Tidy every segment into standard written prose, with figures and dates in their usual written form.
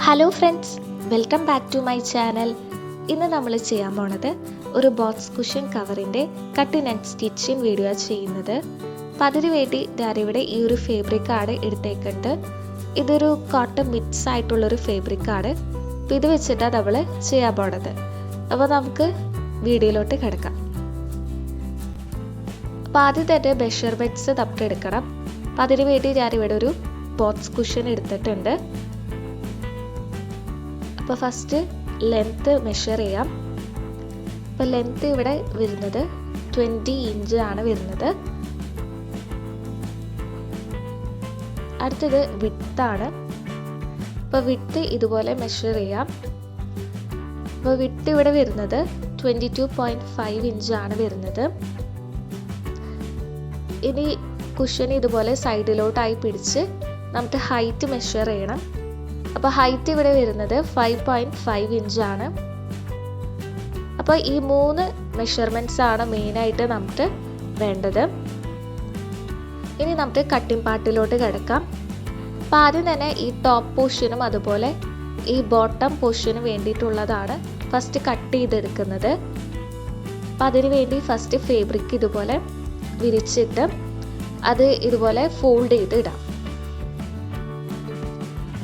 Hello friends, welcome back to my channel. ഇന്ന് നമ്മൾ ചെയ്യാൻ പോണത് ഒരു ബോക്സ് കുഷൻ കവറിൻ്റെ കട്ടിങ് ആൻഡ് സ്റ്റിച്ചിങ് വീഡിയോ ചെയ്യുന്നത്. അപ്പം അതിന് വേണ്ടി ഞാനിവിടെ ഈ ഒരു ഫാബ്രിക്കാണ് എടുത്തേക്കുന്നത്. ഇതൊരു കോട്ടൺ മിക്സ് ആയിട്ടുള്ളൊരു ഫാബ്രിക്കാണ്. അപ്പം ഇത് വെച്ചിട്ടാണ് നമ്മൾ ചെയ്യാൻ പോണത്. അപ്പോൾ നമുക്ക് വീഡിയോയിലോട്ട് കിടക്കാം. അപ്പോൾ ആദ്യം തന്നെ മെഷർമെൻറ്റ്സ് നമുക്ക് എടുക്കണം. അപ്പം അതിന് വേണ്ടി ഞാനിവിടെ ഒരു ബോക്സ് കുഷൻ എടുത്തിട്ടുണ്ട്. അപ്പോൾ ഫസ്റ്റ് ലെങ്ത്ത് മെഷർ ചെയ്യാം. അപ്പോൾ ലെങ്ത്ത് ഇവിടെ വരുന്നത് 20 ഇഞ്ച് ആണ് വരുന്നത്. അടുത്തത് വിഡ്ത്താണ്. അപ്പോൾ വിഡ്ത്ത് ഇതുപോലെ മെഷർ ചെയ്യാം. അപ്പോൾ വിഡ്ത്ത് ഇവിടെ വരുന്നത് 22.5 ഇഞ്ചാണ് വരുന്നത്. ഇനി കുഷൻ ഇതുപോലെ സൈഡിലോട്ടായി പിടിച്ച് നമുക്ക് ഹൈറ്റ് മെഷർ ചെയ്യണം. അപ്പോൾ ഹൈറ്റ് ഇവിടെ വരുന്നത് 5.5 ഇഞ്ചാണ്. അപ്പോൾ ഈ 3 മെഷർമെൻറ്റ്സ് ആണ് മെയിനായിട്ട് നമുക്ക് വേണ്ടത്. ഇനി നമുക്ക് കട്ടിംഗ് പാർട്ടിലോട്ട് കിടക്കാം. അപ്പോൾ ആദ്യം തന്നെ ഈ ടോപ്പ് പോർഷനും അതുപോലെ ഈ ബോട്ടം പോർഷനും വേണ്ടിയിട്ടുള്ളതാണ് ഫസ്റ്റ് കട്ട് ചെയ്തെടുക്കുന്നത്. അപ്പോൾ അതിന് വേണ്ടി ഫസ്റ്റ് ഫാബ്രിക് ഇതുപോലെ വിരിച്ചിട്ട് അത് ഇതുപോലെ ഫോൾഡ് ചെയ്ത് ഇടാം.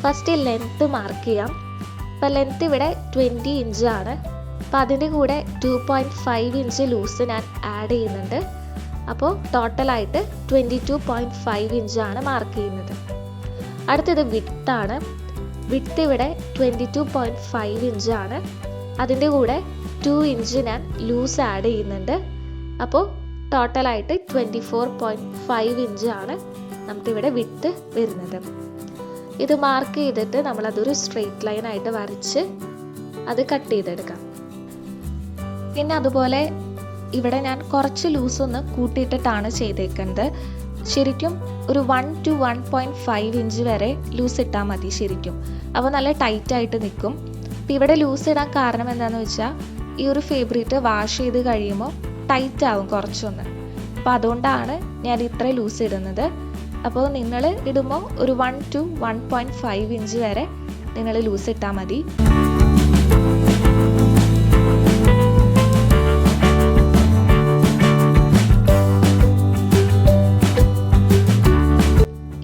ഫസ്റ്റ് ലെങ്ത്ത് മാർക്ക് ചെയ്യാം. അപ്പോൾ ലെങ്ത്ത് ഇവിടെ 20 ഇഞ്ചാണ്. അപ്പോൾ അതിൻ്റെ കൂടെ 2.5 ഇഞ്ച് ലൂസ് ഞാൻ ആഡ് ചെയ്യുന്നുണ്ട്. അപ്പോൾ ടോട്ടലായിട്ട് 22.5 ഇഞ്ചാണ് മാർക്ക് ചെയ്യുന്നത്. അടുത്തത് വിഡ്ത്താണ്. വിഡ്ത്ത് ഇവിടെ 22.5 ഇഞ്ചാണ്. അതിൻ്റെ കൂടെ 2 ഇഞ്ച് ഞാൻ ലൂസ് ആഡ് ചെയ്യുന്നുണ്ട്. അപ്പോൾ ടോട്ടലായിട്ട് 24.5 ഇഞ്ചാണ് നമുക്കിവിടെ വിഡ്ത്ത് വരുന്നത്. ഇത് മാർക്ക് ചെയ്തിട്ട് നമ്മളതൊരു സ്ട്രെയിറ്റ് ലൈനായിട്ട് വരച്ച് അത് കട്ട് ചെയ്തെടുക്കാം. പിന്നെ അതുപോലെ ഇവിടെ ഞാൻ കുറച്ച് ലൂസൊന്ന് കൂട്ടിയിട്ടിട്ടാണ് ചെയ്തേക്കുന്നത്. ശരിക്കും ഒരു 1 to 1.5 ഇഞ്ച് വരെ ലൂസ് ഇട്ടാൽ മതി ശരിക്കും. അപ്പോൾ നല്ല ടൈറ്റായിട്ട് നിൽക്കും. അപ്പോൾ ഇവിടെ ലൂസ് ഇടാൻ കാരണം എന്താണെന്ന് വെച്ചാൽ ഈ ഒരു ഫാബ്രിക് വാഷ് ചെയ്ത് കഴിയുമ്പോൾ ടൈറ്റ് ആവും കുറച്ചൊന്ന്. അപ്പോൾ അതുകൊണ്ടാണ് ഞാൻ ഇത്ര ലൂസ് ഇടുന്നത്. അപ്പോൾ നിങ്ങൾ ഇടുമ്പോൾ ഒരു 1 to 1.5 ഇഞ്ച് വരെ നിങ്ങൾ ലൂസ് ഇട്ടാൽ മതി.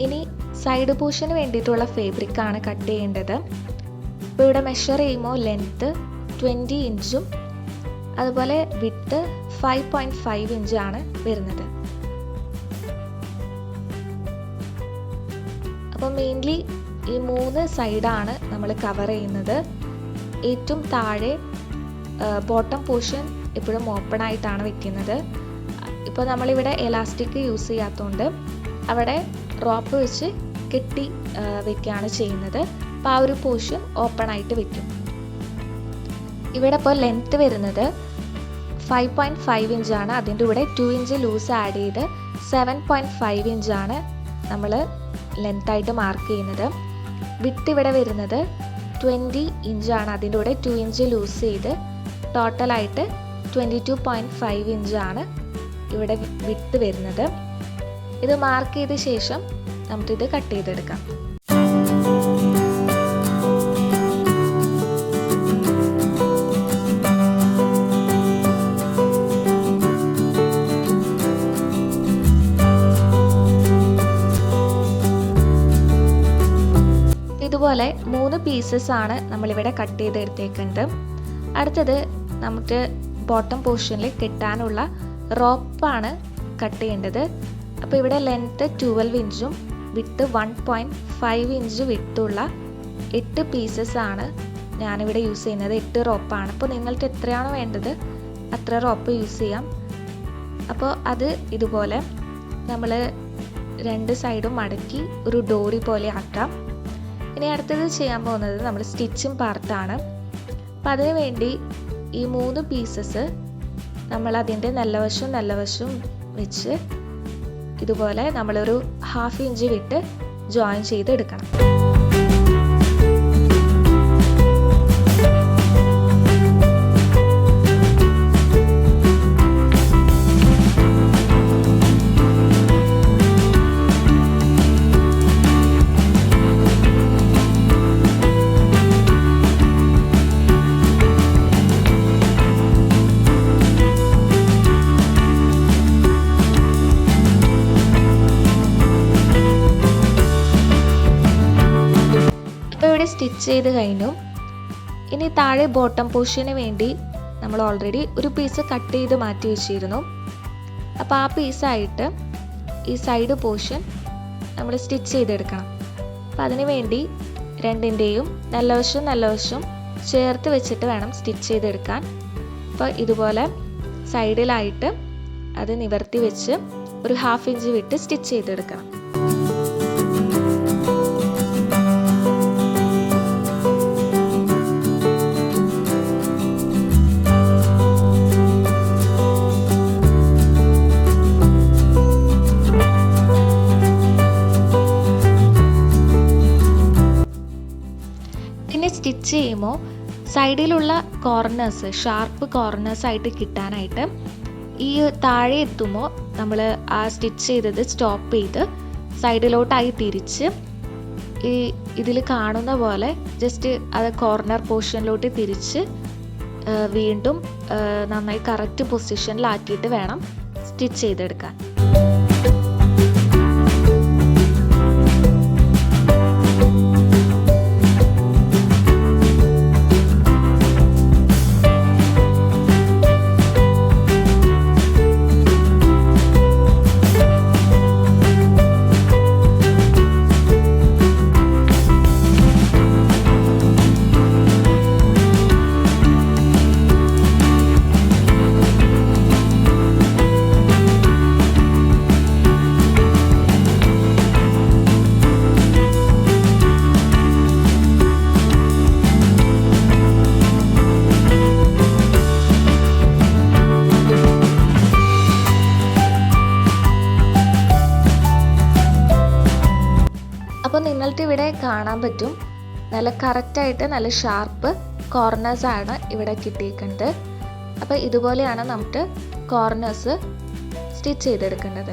ഇനി സൈഡ് പോർഷന് വേണ്ടിയിട്ടുള്ള ഫാബ്രിക്കാണ് കട്ട് ചെയ്യേണ്ടത്. അപ്പോൾ ഇവിടെ മെഷർ ചെയ്യുമ്പോൾ ലെങ്ത്ത് 20 ഇഞ്ചും അതുപോലെ വിഡ്ത്ത് 5.5 ഇഞ്ചാണ് വരുന്നത്. അപ്പോൾ മെയിൻലി ഈ 3 സൈഡാണ് നമ്മൾ കവർ ചെയ്യുന്നത്. ഏറ്റവും താഴെ ബോട്ടം പോർഷൻ എപ്പോഴും ഓപ്പൺ ആയിട്ടാണ് വെക്കുന്നത്. ഇപ്പോൾ നമ്മളിവിടെ എലാസ്റ്റിക് യൂസ് ചെയ്യാത്തതുകൊണ്ട് അവിടെ റോപ്പ് വെച്ച് കെട്ടി വെക്കുകയാണ് ചെയ്യുന്നത്. അപ്പോൾ ആ ഒരു പോർഷൻ ഓപ്പൺ ആയിട്ട് വെക്കും. ഇവിടെ ഇപ്പോൾ ലെങ്ത്ത് വരുന്നത് 5.5 ഇഞ്ചാണ്. അതിൻ്റെ കൂടെ 2 ഇഞ്ച് ലൂസ് ആഡ് ചെയ്ത് 7.5 ഇഞ്ചാണ് നമ്മൾ ലെങ്ത്തായിട്ട് മാർക്ക് ചെയ്യുന്നത്. വിഡ്ത്ത് ഇവിടെ വരുന്നത് 20 ഇഞ്ചാണ്. അതിൻ്റെ കൂടെ 2 ഇഞ്ച് ലൂസ് ചെയ്ത് ടോട്ടലായിട്ട് 22.5 ഇഞ്ചാണ് ഇവിടെ വിഡ്ത്ത് വരുന്നത്. ഇത് മാർക്ക് ചെയ്ത ശേഷം നമുക്കിത് കട്ട് ചെയ്തെടുക്കാം. ഇതുപോലെ 3 പീസസ് ആണ് നമ്മളിവിടെ കട്ട് ചെയ്തെടുത്തേക്കുന്നത്. അടുത്തത് നമുക്ക് ബോട്ടം പോർഷനിൽ കെട്ടാനുള്ള റോപ്പാണ് കട്ട് ചെയ്യേണ്ടത്. അപ്പോൾ ഇവിടെ ലെങ്ത്ത് 12 ഇഞ്ചും വിഡ്ത്ത് 1.5 ഇഞ്ച് വിഡ്ത്തുള്ള 8 പീസസ് ആണ് ഞാനിവിടെ യൂസ് ചെയ്യുന്നത്. 8 റോപ്പാണ്. അപ്പോൾ നിങ്ങൾക്ക് എത്രയാണോ വേണ്ടത് അത്ര റോപ്പ് യൂസ് ചെയ്യാം. അപ്പോൾ അത് ഇതുപോലെ നമ്മൾ 2 സൈഡും മടക്കി ഒരു ഡോറി പോലെ ആക്കാം. ഇനി അടുത്തത് ചെയ്യാൻ പോകുന്നത് നമ്മൾ സ്റ്റിച്ചിങ് പാർട്ടാണ്. അപ്പം അതിന് വേണ്ടി ഈ 3 പീസസ് നമ്മൾ അതിൻ്റെ നല്ല വശം വെച്ച് ഇതുപോലെ നമ്മളൊരു 1/2 ഇഞ്ച് വിട്ട് ജോയിൻ ചെയ്തെടുക്കണം. ഇവിടെ സ്റ്റിച്ച് ചെയ്ത് കഴിഞ്ഞു. ഇനി താഴെ ബോട്ടം പോർഷന് വേണ്ടി നമ്മൾ ഓൾറെഡി ഒരു പീസ് കട്ട് ചെയ്ത് മാറ്റി വെച്ചിരുന്നു. അപ്പോൾ ആ പീസായിട്ട് ഈ സൈഡ് പോർഷൻ നമ്മൾ സ്റ്റിച്ച് ചെയ്തെടുക്കണം. അപ്പം അതിന് വേണ്ടി രണ്ടിൻ്റെയും നല്ല വശം ചേർത്ത് വെച്ചിട്ട് വേണം സ്റ്റിച്ച് ചെയ്തെടുക്കാൻ. അപ്പോൾ ഇതുപോലെ സൈഡിലായിട്ട് അത് നിവർത്തി വെച്ച് ഒരു 1/2 ഇഞ്ച് വിട്ട് സ്റ്റിച്ച് ചെയ്തെടുക്കണം. ഇനി സ്റ്റിച്ച് ചെയ്യുമ്പോൾ സൈഡിലുള്ള കോർണേഴ്സ് ഷാർപ്പ് കോർണേഴ്സ് ആയിട്ട് കിട്ടാനായിട്ട് ഈ താഴെ എത്തുമ്പോൾ നമ്മൾ ആ സ്റ്റിച്ച് ചെയ്തത് സ്റ്റോപ്പ് ചെയ്ത് സൈഡിലോട്ടായി തിരിച്ച് ഇതിൽ കാണുന്ന പോലെ ജസ്റ്റ് അത് കോർണർ പോർഷനിലോട്ട് തിരിച്ച് വീണ്ടും നന്നായി കറക്റ്റ് പൊസിഷനിലാക്കിയിട്ട് വേണം സ്റ്റിച്ച് ചെയ്തെടുക്കാൻ. അപ്പോൾ നിങ്ങൾക്ക് ഇവിടെ കാണാൻ പറ്റും നല്ല കറക്റ്റായിട്ട് നല്ല ഷാർപ്പ് കോർണേഴ്സ് ആണ് ഇവിടെ കിട്ടിയിരിക്കുന്നത്. അപ്പോൾ ഇതുപോലെയാണ് നമുക്ക് കോർണേഴ്സ് സ്റ്റിച്ച് ചെയ്തെടുക്കേണ്ടത്.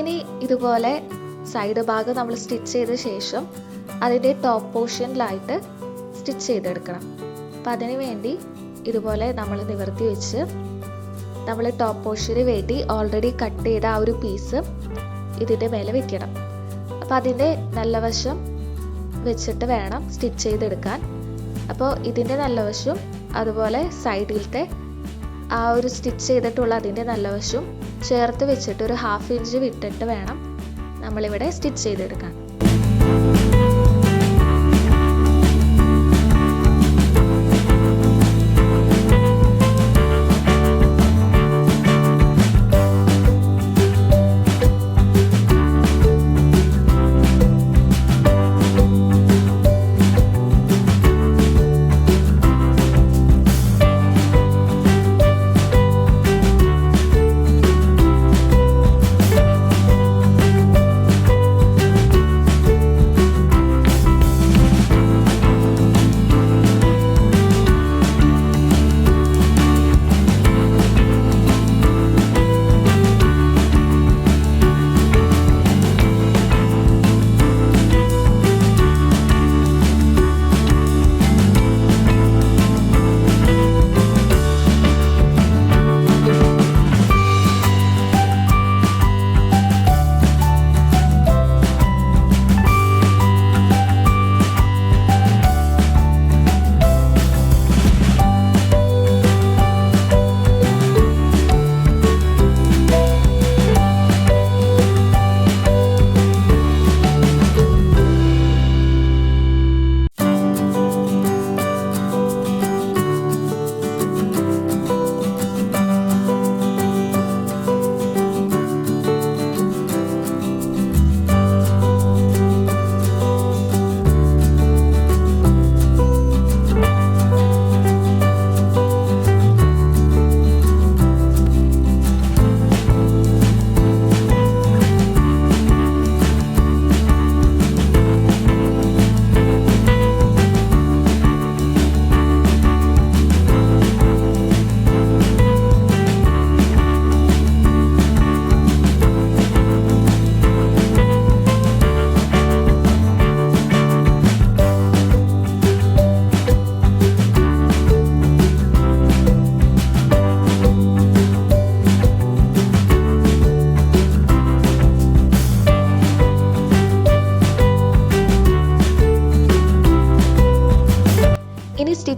ഇനി ഇതുപോലെ സൈഡ് ഭാഗം നമ്മൾ സ്റ്റിച്ച് ചെയ്ത ശേഷം അതിൻ്റെ ടോപ്പ് പോർഷനിലായിട്ട് സ്റ്റിച്ച് ചെയ്തെടുക്കണം. അപ്പം അതിന് വേണ്ടി ഇതുപോലെ നമ്മൾ നിവർത്തി വെച്ച് നമ്മൾ ടോപ്പ് പോർഷന് വേണ്ടി ഓൾറെഡി കട്ട് ചെയ്ത ആ ഒരു പീസ് ഇതിൻ്റെ മേലെ വെക്കണം. അപ്പോൾ അതിൻ്റെ നല്ല വശം വെച്ചിട്ട് വേണം സ്റ്റിച്ച് ചെയ്തെടുക്കാൻ. അപ്പോൾ ഇതിൻ്റെ നല്ല വശം അതുപോലെ സൈഡിലത്തെ ആ ഒരു സ്റ്റിച്ച് ചെയ്തിട്ടുള്ള അതിൻ്റെ നല്ല വശം ചേർത്ത് വെച്ചിട്ട് ഒരു 1/2 ഇഞ്ച് വിട്ടിട്ട് വേണം നമ്മളിവിടെ സ്റ്റിച്ച് ചെയ്തെടുക്കാൻ.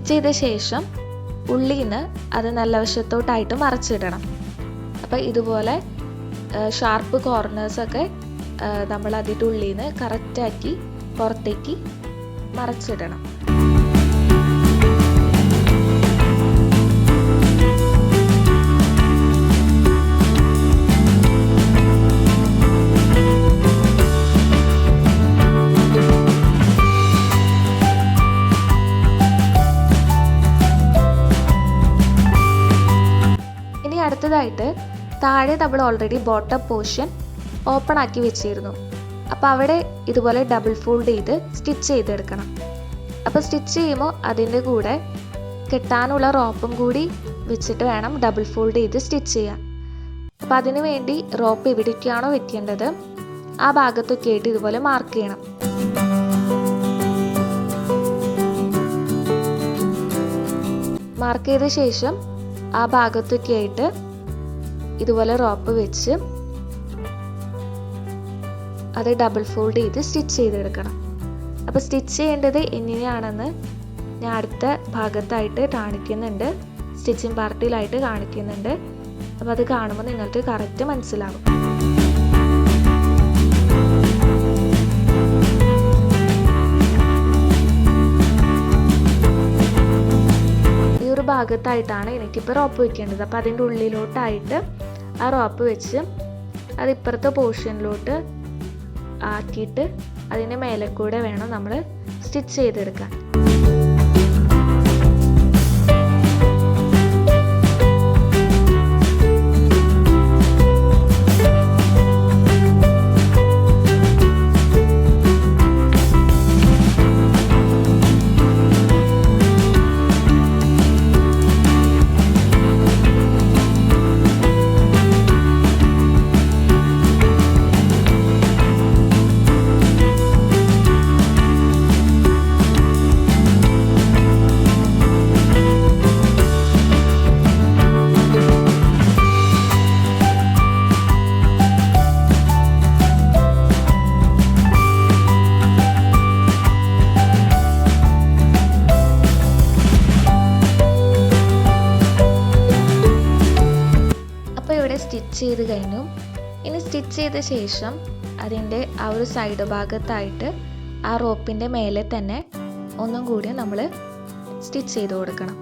സ്റ്റിച്ച് ചെയ്ത ശേഷം ഉള്ളിന്ന് അത് നല്ല വശത്തോട്ടായിട്ട് മറച്ചിടണം. അപ്പോൾ ഇതുപോലെ ഷാർപ്പ് കോർണേഴ്സൊക്കെ നമ്മൾ അതിൻ്റെ ഉള്ളിന്ന് കറക്റ്റാക്കി പുറത്തേക്ക് മറച്ചിടണം. ഇനി അടുത്തതായിട്ട് താഴെ നമ്മൾ ഓൾറെഡി ബോട്ടം പോർഷൻ ഓപ്പൺ ആക്കി വെച്ചിരുന്നു. അപ്പോൾ അവിടെ ഇതുപോലെ ഡബിൾ ഫോൾഡ് ചെയ്ത് സ്റ്റിച്ച് ചെയ്തെടുക്കണം. അപ്പോൾ സ്റ്റിച്ച് ചെയ്യുമ്പോൾ അതിൻ്റെ കൂടെ കെട്ടാനുള്ള റോപ്പും കൂടി വെച്ചിട്ട് വേണം ഡബിൾ ഫോൾഡ് ചെയ്ത് സ്റ്റിച്ച് ചെയ്യാൻ. അപ്പോൾ അതിനു വേണ്ടി റോപ്പ് എവിടേക്കാണോ വെക്കേണ്ടത് ആ ഭാഗത്തൊക്കെ ആയിട്ട് ഇതുപോലെ മാർക്ക് ചെയ്യണം. മാർക്ക് ചെയ്ത ശേഷം ആ ഭാഗത്തൊക്കെ ആയിട്ട് ഇതുപോലെ റോപ്പ് വെച്ച് അത് ഡബിൾ ഫോൾഡ് ചെയ്ത് സ്റ്റിച്ച് ചെയ്തെടുക്കണം. അപ്പോൾ സ്റ്റിച്ച് ചെയ്യേണ്ടത് എങ്ങനെയാണെന്ന് ഞാൻ അടുത്ത ഭാഗത്തായിട്ട് കാണിക്കുന്നുണ്ട്, സ്റ്റിച്ചിങ് പാർട്ടിലായിട്ട് കാണിക്കുന്നുണ്ട്. അപ്പോൾ അത് കാണുമ്പോൾ നിങ്ങൾക്ക് കറക്റ്റ് മനസ്സിലാകും. ഈ ഒരു ഭാഗത്തായിട്ടാണ് എനിക്കിപ്പോൾ റോപ്പ് വെക്കേണ്ടത്. അപ്പോൾ അതിൻ്റെ ഉള്ളിലോട്ടായിട്ട് ആ റോപ്പ് വെച്ച് അത് ഇപ്പുറത്തെ പോർഷനിലോട്ട് ആക്കിയിട്ട് അതിൻ്റെ മേലെ കൂടെ വേണം നമ്മൾ സ്റ്റിച്ച് ചെയ്തെടുക്കാൻ. സ്റ്റിച്ച് ചെയ്ത് കഴിഞ്ഞു. ഇനി സ്റ്റിച്ച് ചെയ്ത ശേഷം അതിൻ്റെ ആ ഒരു സൈഡ് ഭാഗത്തായിട്ട് ആ റോപ്പിൻ്റെ മേലെ തന്നെ ഒന്നും കൂടി നമ്മൾ സ്റ്റിച്ച് ചെയ്ത് കൊടുക്കണം.